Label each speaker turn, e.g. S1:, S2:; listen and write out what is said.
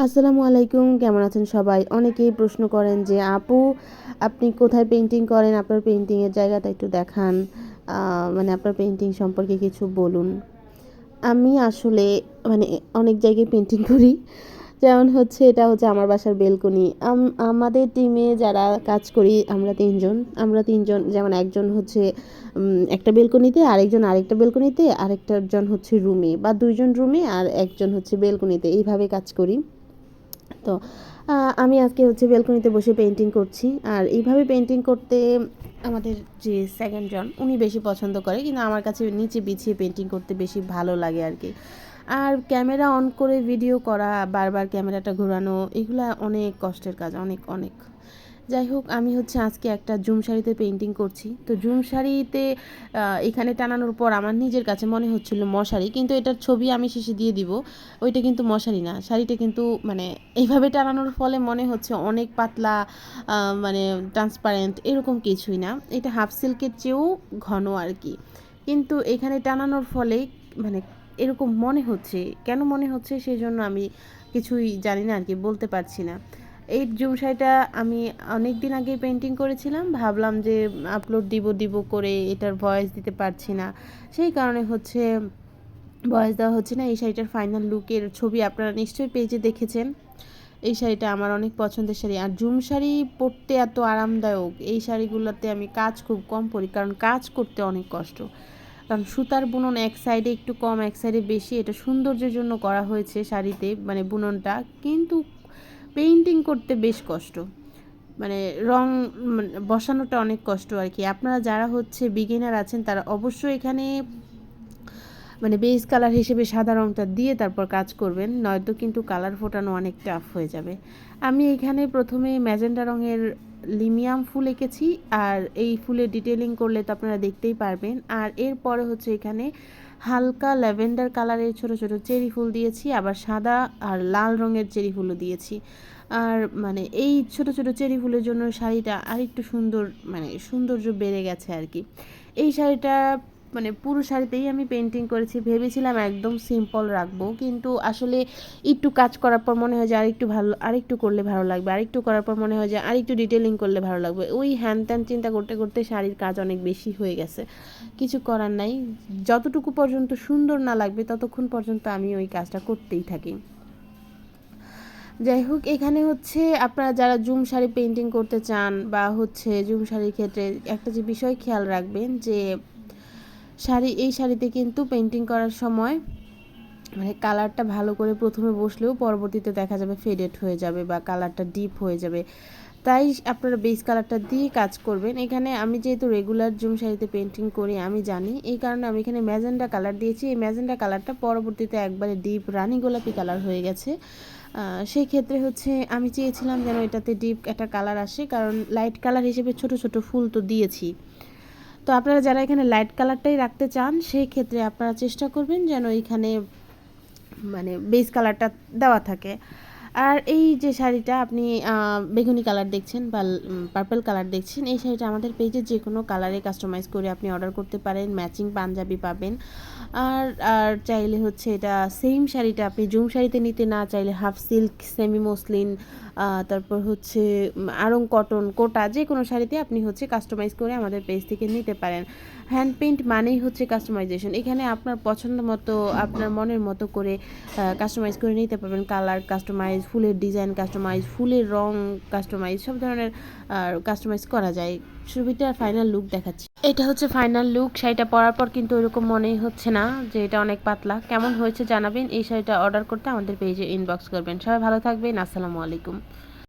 S1: আসসালামু আলাইকুম, কেমন আছেন সবাই? অনেকেই প্রশ্ন করেন যে আপু আপনি কোথায় পেইন্টিং করেন? আপনার পেইন্টিংয়ের জায়গাটা একটু দেখান। মানে আপনার পেইন্টিং সম্পর্কে কিছু বলুন। আমি আসলে মানে অনেক জায়গায় পেইন্টিং করি। যেমন হচ্ছে এটা হচ্ছে আমার বাসার বেলকনি। আমাদের টিমে যারা কাজ করি আমরা ৩ জন। আমরা ৩ জন যেমন একজন হচ্ছে একটা বেলকনিতে, আরেকজন আরেকটা বেলকনিতে, আরেকটা জন হচ্ছে রুমে বা ২ জন রুমে আর একজন হচ্ছে বেলকনিতে। এইভাবে কাজ করি। তো আমি আজকে হচ্ছে বেলকনিতে বসে পেইন্টিং করছি। আর এইভাবে পেইন্টিং করতে আমাদের যে সেকেন্ড জন উনি বেশি পছন্দ করে, কিন্তু আমার কাছে নিচে বিছিয়ে পেইন্টিং করতে বেশি ভালো লাগে আর কি। আর ক্যামেরা অন করে ভিডিও করা, বারবার ক্যামেরাটা ঘোরানো, এগুলা অনেক কষ্টের কাজ, অনেক অনেক। যাই হোক, আমি হচ্ছে আজকে একটা জুম শাড়িতে পেইন্টিং করছি। তো জুম শাড়িতে এখানে টানানোর পর আমার নিজের কাছে মনে হচ্ছিল মশারি, কিন্তু এটার ছবি আমি শেষে দিয়ে দিব। ওইটা কিন্তু মশারি না, শাড়িটা কিন্তু মানে এইভাবে টানানোর ফলে মনে হচ্ছে অনেক পাতলা, মানে ট্রান্সপারেন্ট, এরকম কিছুই না। এটা হাফ সিল্কের চেয়েও ঘন আর কি। কিন্তু এখানে টানানোর ফলে মানে এরকম মনে হচ্ছে, কেন মনে হচ্ছে সেই জন্য আমি কিছুই জানি না আর কি, বলতে পারছি না। এই জুম শাড়িটা আমি অনেক দিন আগে পেইন্টিং করেছিলাম, ভাবলাম যে আপলোড দিব করে এটার ভয়েস দিতে পারছি না, সেই কারণে হচ্ছে ভয়েস দেওয়া হচ্ছে না। এই শাড়িটার ফাইনাল লুকের ছবি আপনারা নিশ্চয়ই পেজে দেখেছেন। এই শাড়িটা আমার অনেক পছন্দের শাড়ি। আর জুম শাড়ি পরতে এত আরামদায়ক, এই শাড়িগুলোতে আমি কাজ খুব কম করি, কারণ কাজ করতে অনেক কষ্ট। কারণ সুতার বুনন এক সাইডে একটু কম, এক সাইডে বেশি, এটা সৌন্দর্যের জন্য করা হয়েছে শাড়িতে, মানে বুননটা। কিন্তু পেইন্টিং করতে বেশ কষ্ট, মানে রং বসানোটা অনেক কষ্ট আর কি। আপনারা যারা হচ্ছে বিগিনার আছেন তারা অবশ্যই এখানে মানে বেস কালার হিসেবে সাদা রঙটা দিয়ে তারপর কাজ করবেন, নয়তো কিন্তু কালার ফোটানো অনেক টাফ হয়ে যাবে। আমি এখানে প্রথমে ম্যাজেন্ডা রঙের লিমিয়াম ফুল এঁকেছি, আর এই ফুলের ডিটেলিং করলে তো আপনারা দেখতেই পারবেন। আর এরপরে হচ্ছে এখানে হালকা ল্যাভেন্ডার কালারের ছোট ছোট চেরি ফুল দিয়েছি, আবার সাদা আর লাল রঙের চেরি ফুলও দিয়েছি। আর মানে এই ছোট ছোট চেরি ফুলের জন্য শাড়িটা আরেকটু সুন্দর, মানে সৌন্দর্য বেড়ে গেছে আর কি। এই শাড়িটা মানে পুরো শাড়িতেই আমি পেইন্টিং করেছি, ভেবেছিলাম একদম সিম্পল রাখবো, কিন্তু আসলে একটু কাজ করার পর মনে হয় যে আরেকটু ভালো, আরেকটু করলে ভালো লাগবে, আরেকটু করার পর মনে হয় যে আরেকটু ডিটেলিং করলে ভালো লাগবে। ওই হ্যান ত্যান চিন্তা করতে করতে শাড়ির কাজ অনেক বেশি হয়ে গেছে। কিছু করার নাই, যতটুকু পর্যন্ত সুন্দর না লাগবে ততক্ষণ পর্যন্ত আমি ওই কাজটা করতেই থাকি। যাই হোক, এখানে হচ্ছে আপনারা যারা জুম শাড়ি পেইন্টিং করতে চান বা হচ্ছে জুম শাড়ির ক্ষেত্রে একটা যে বিষয় খেয়াল রাখবেন যে এই শাড়িতে কিন্তু পেইন্টিং করার সময় মানে কালারটা ভালো করে প্রথমে বসলেও পরবর্তীতে দেখা যাবে ফেডেড হয়ে যাবে বা কালারটা ডিপ হয়ে যাবে। তাই আপনারা বেস কালারটা দিয়ে কাজ করবেন। এখানে আমি যেহেতু রেগুলার জুম শাড়িতে পেইন্টিং করি আমি জানি, এই কারণে আমি এখানে ম্যাজেন্ডা কালার দিয়েছি। এই ম্যাজেন্ডা কালারটা পরবর্তীতে একবারে ডিপ রানী গোলাপি কালার হয়ে গেছে। সেই ক্ষেত্রে হচ্ছে আমি চেয়েছিলাম যেন এটাতে ডিপ একটা কালার আসে, কারণ লাইট কালার হিসেবে ছোট ছোট ফুল তো দিয়েছি। তো আপনারা যারা এখানে লাইট কালারটাই রাখতে চান সেই ক্ষেত্রে আপনারা চেষ্টা করবেন যেন এইখানে মানে বেস কালারটা দেওয়া থাকে। আর এই যে শাড়িটা আপনি বেগুনি কালার দেখছেন বা পার্পল কালার দেখছেন, এই শাড়িটা আমাদের পেজে যে কোনো কালারে কাস্টমাইজ করে আপনি অর্ডার করতে পারেন, ম্যাচিং পাঞ্জাবি পাবেন। আর আর চাইলে হচ্ছে এটা সেম শাড়িটা আপনি জুম শাড়িতে নিতে না চাইলে হাফ সিল্ক, সেমি মসলিন, তারপর হচ্ছে আড়ং কটন, কোটা, যে কোনো শাড়িতে আপনি হচ্ছে কাস্টমাইজ করে আমাদের পেজ থেকে নিতে পারেন। হ্যান্ড পেইন্ট মানেই হচ্ছে কাস্টমাইজেশন। এখানে আপনার পছন্দ মতো, আপনার মনের মতো করে কাস্টমাইজ করে নিতে পারবেন। কালার কাস্টমাইজ, ফুলের ডিজাইন কাস্টমাইজ, ফুলের রং কাস্টমাইজ, সব ধরনের কাস্টমাইজ করা যায়। ছবিটার ফাইনাল লুক দেখাচ্ছি। এটা হচ্ছে ফাইনাল লুক। শাড়িটা পরার পর কিন্তু এরকম মনেই হচ্ছে না যে এটা অনেক পাতলা। কেমন হয়েছে জানাবেন। এই শাড়িটা অর্ডার করতে আমাদের পেজে ইনবক্স করবেন। সবাই ভালো থাকবেন। আসসালামু আলাইকুম।